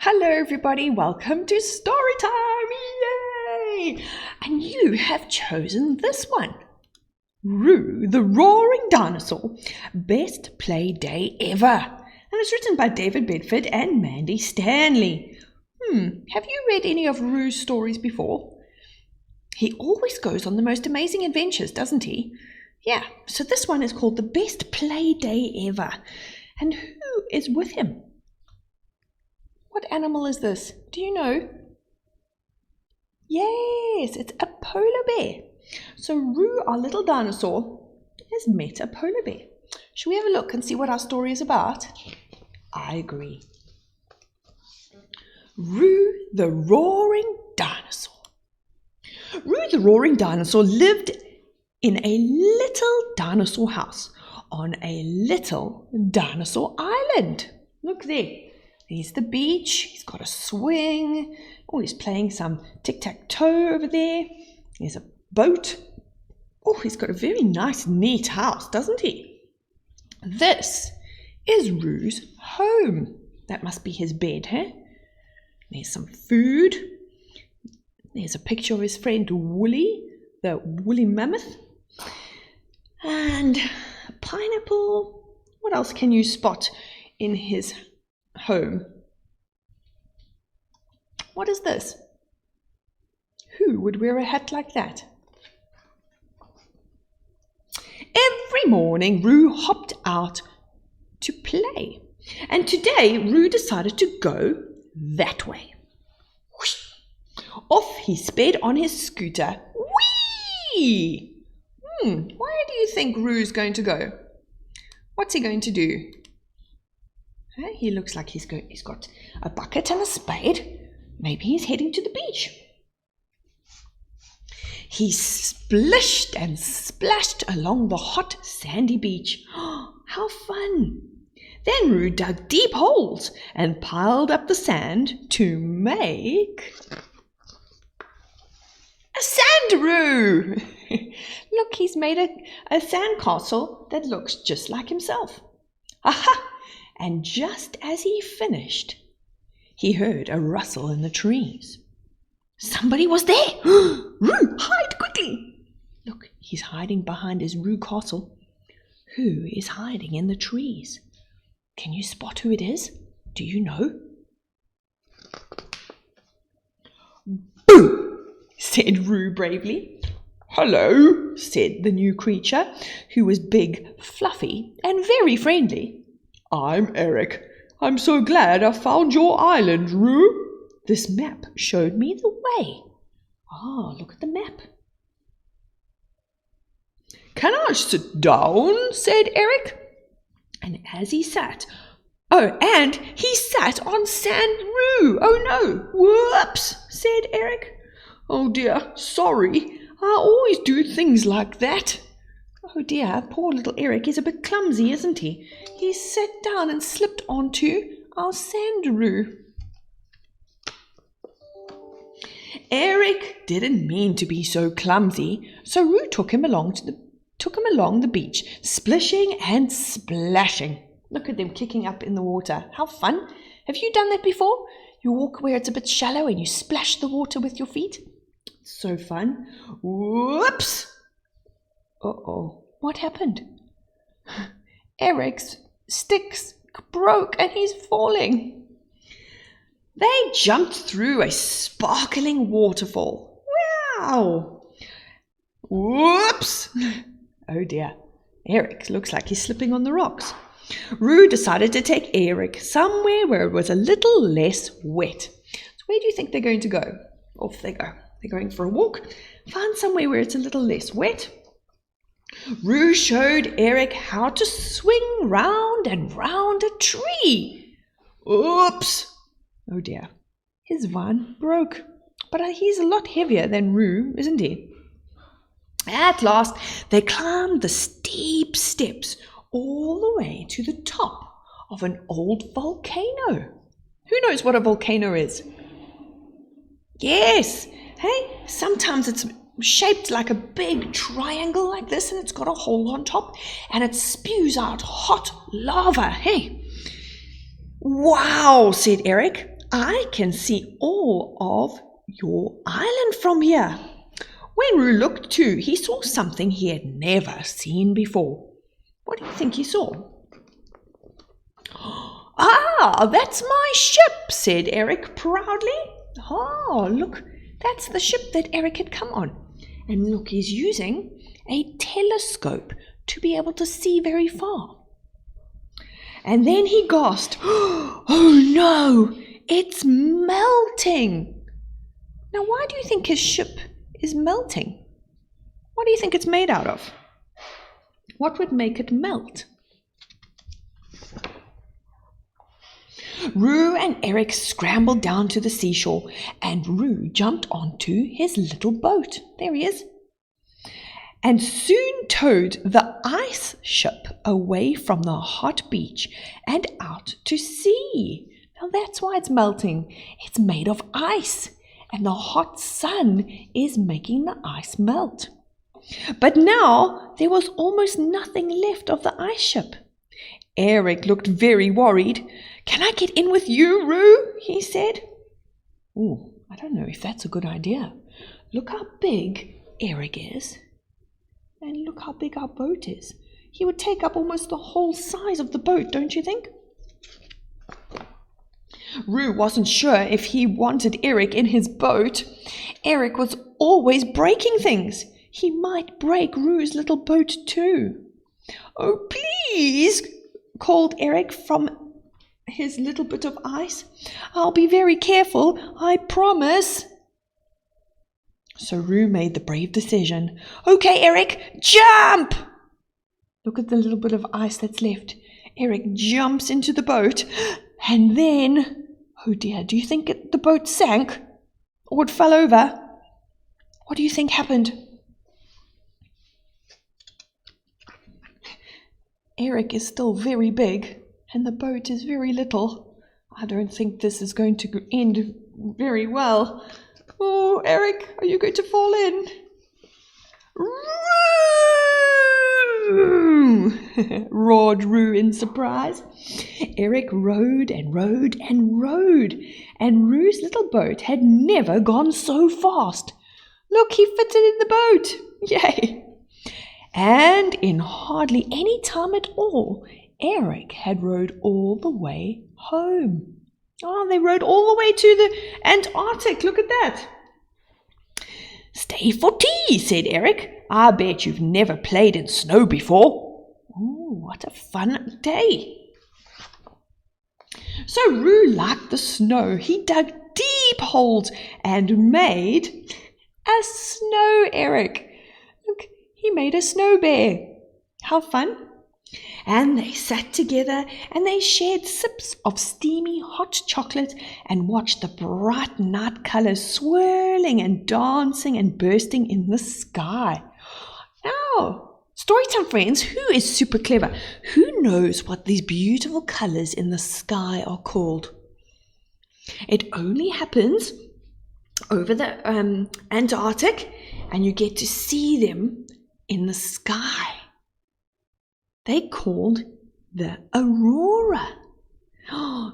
Hello everybody, welcome to Storytime! Yay! And you have chosen this one. Roo The Roaring Dinosaur, best play day ever. And it's written by David Bedford and Mandy Stanley. Have you read any of Roo's stories before? He always goes on the most amazing adventures, doesn't he? Yeah, so this one is called the best play day ever. And who is with him? What animal is this? Do you know? Yes, it's a polar bear. So Roo, our little dinosaur, has met a polar bear. Shall we have a look and see what our story is about? I agree. Roo the Roaring Dinosaur. Roo the Roaring Dinosaur lived in a little dinosaur house on a little dinosaur island. Look there. There's the beach. He's got a swing. Oh, he's playing some tic-tac-toe over there. There's a boat. Oh, he's got a very nice, neat house, doesn't he? This is Roo's home. That must be his bed, huh? There's some food. There's a picture of his friend Woolly, the woolly mammoth. And a pineapple. What else can you spot in his home? What is this? Who would wear a hat like that? Every morning, Roo hopped out to play. And today, Roo decided to go that way. Whoosh! Off he sped on his scooter. Whee! Where do you think Roo's going to go? What's he going to do? He looks like he's got a bucket and a spade. Maybe he's heading to the beach. He splished and splashed along the hot sandy beach. Oh, how fun! Then Roo dug deep holes and piled up the sand to make a sandroo. Look, he's made a sandcastle that looks just like himself. Aha! And just as he finished, he heard a rustle in the trees. Somebody was there! Roo, hide quickly! Look, he's hiding behind his Roo castle. Who is hiding in the trees? Can you spot who it is? Do you know? Boo! Said Roo bravely. Hello, said the new creature, who was big, fluffy, and very friendly. I'm Eric. I'm so glad I found your island, Roo. This map showed me the way. Ah, look at the map. Can I sit down? Said Eric. And as he sat, and he sat on sand Roo. Oh no, whoops, said Eric. Oh dear, sorry. I always do things like that. Oh dear, poor little Eric is a bit clumsy, isn't he? He sat down and slipped onto our sandroo. Eric didn't mean to be so clumsy, so Roo took him along the beach, splishing and splashing. Look at them kicking up in the water. How fun! Have you done that before? You walk where it's a bit shallow and you splash the water with your feet. So fun. Whoops! Uh-oh, what happened? Eric's sticks broke and he's falling. They jumped through a sparkling waterfall. Wow! Whoops! Oh dear, Eric looks like he's slipping on the rocks. Roo decided to take Eric somewhere where it was a little less wet. So where do you think they're going to go? Off they go. They're going for a walk. Find somewhere where it's a little less wet. Roo showed Eric how to swing round and round a tree. Oops! Oh dear, his vine broke. But he's a lot heavier than Roo, isn't he? At last, they climbed the steep steps all the way to the top of an old volcano. Who knows what a volcano is? Yes! Hey, sometimes it's shaped like a big triangle like this, and it's got a hole on top, and it spews out hot lava. Hey! Wow, said Eric. I can see all of your island from here. When Roo looked too, he saw something he had never seen before. What do you think he saw? Ah, that's my ship, said Eric proudly. Oh, look, that's the ship that Eric had come on. And look, he's using a telescope to be able to see very far. And then he gasped, oh no, it's melting. Now, why do you think his ship is melting? What do you think it's made out of? What would make it melt? Roo and Eric scrambled down to the seashore, and Roo jumped onto his little boat. There he is. And soon towed the ice ship away from the hot beach and out to sea. Now that's why it's melting. It's made of ice, and the hot sun is making the ice melt. But now there was almost nothing left of the ice ship. Eric looked very worried. Can I get in with you, Roo? He said. Oh, I don't know if that's a good idea. Look how big Eric is. And look how big our boat is. He would take up almost the whole size of the boat, don't you think? Roo wasn't sure if he wanted Eric in his boat. Eric was always breaking things. He might break Roo's little boat too. Oh, please, called Eric from his little bit of ice. I'll be very careful, I promise. So Roo made the brave decision. Okay, Eric, jump! Look at the little bit of ice that's left. Eric jumps into the boat, and then, oh dear, do you think the boat sank? Or it fell over? What do you think happened? Eric is still very big, and the boat is very little. I don't think this is going to end very well. Oh, Eric, are you going to fall in? Roo! roared Roo in surprise. Eric rowed and rowed and rowed, and Roo's little boat had never gone so fast. Look, he fitted in the boat. Yay! And in hardly any time at all, Eric had rowed all the way home. Oh, they rowed all the way to the Antarctic. Look at that. Stay for tea, said Eric. I bet you've never played in snow before. Oh, what a fun day. So Roo liked the snow. He dug deep holes and made a snow Eric. Look, he made a snow bear. How fun. And they sat together and they shared sips of steamy hot chocolate and watched the bright night colours swirling and dancing and bursting in the sky. Now, Storytime friends, who is super clever? Who knows what these beautiful colours in the sky are called? It only happens over the Antarctic, and you get to see them in the sky. They're called the aurora.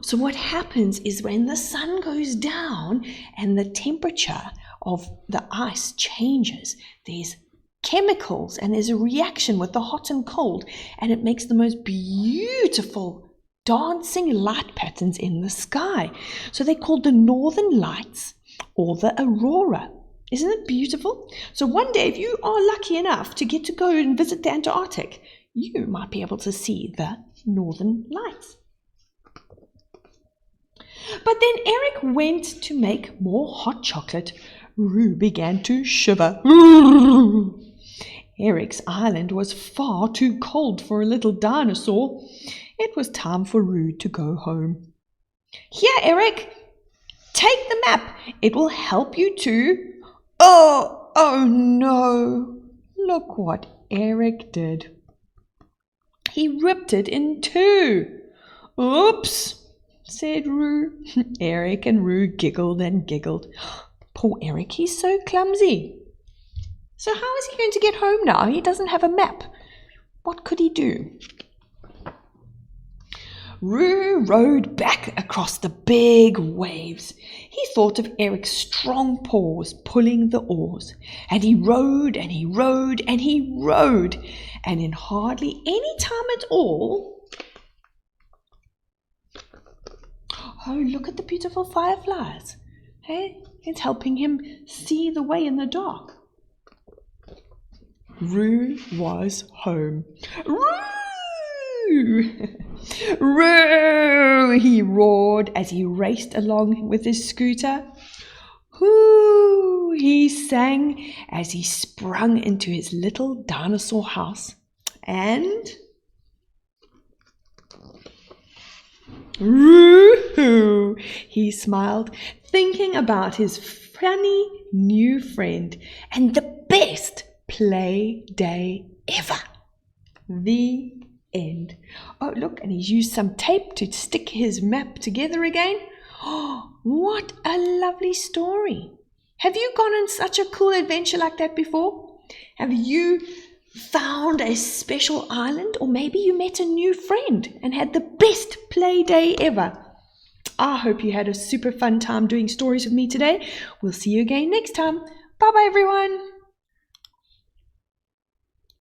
So what happens is when the sun goes down and the temperature of the ice changes, there's chemicals and there's a reaction with the hot and cold, and it makes the most beautiful dancing light patterns in the sky. So they're called the northern lights or the aurora. Isn't it beautiful? So one day, if you are lucky enough to get to go and visit the Antarctic, you might be able to see the northern lights. But then Eric went to make more hot chocolate. Roo began to shiver. Eric's island was far too cold for a little dinosaur. It was time for Roo to go home. Here, Eric, take the map. It will help you to... Oh no. Look what Eric did. He ripped it in two. Oops, said Roo. Eric and Roo giggled and giggled. Poor Eric, he's so clumsy. So how is he going to get home now? He doesn't have a map. What could he do? Roo rowed back across the big waves. He thought of Eric's strong paws pulling the oars, and he rowed and he rowed and he rowed, and in hardly any time at all... Oh, look at the beautiful fireflies. Hey, it's helping him see the way in the dark. Roo was home. Roo! Roo! He roared as he raced along with his scooter. Hoo! He sang as he sprung into his little dinosaur house. And... Roo! He smiled, thinking about his funny new friend and the best play day ever. The end. Oh, look, and he's used some tape to stick his map together again. Oh, what a lovely story. Have you gone on such a cool adventure like that before? Have you found a special island, or maybe you met a new friend and had the best play day ever? I hope you had a super fun time doing stories with me today. We'll see you again next time. Bye bye everyone.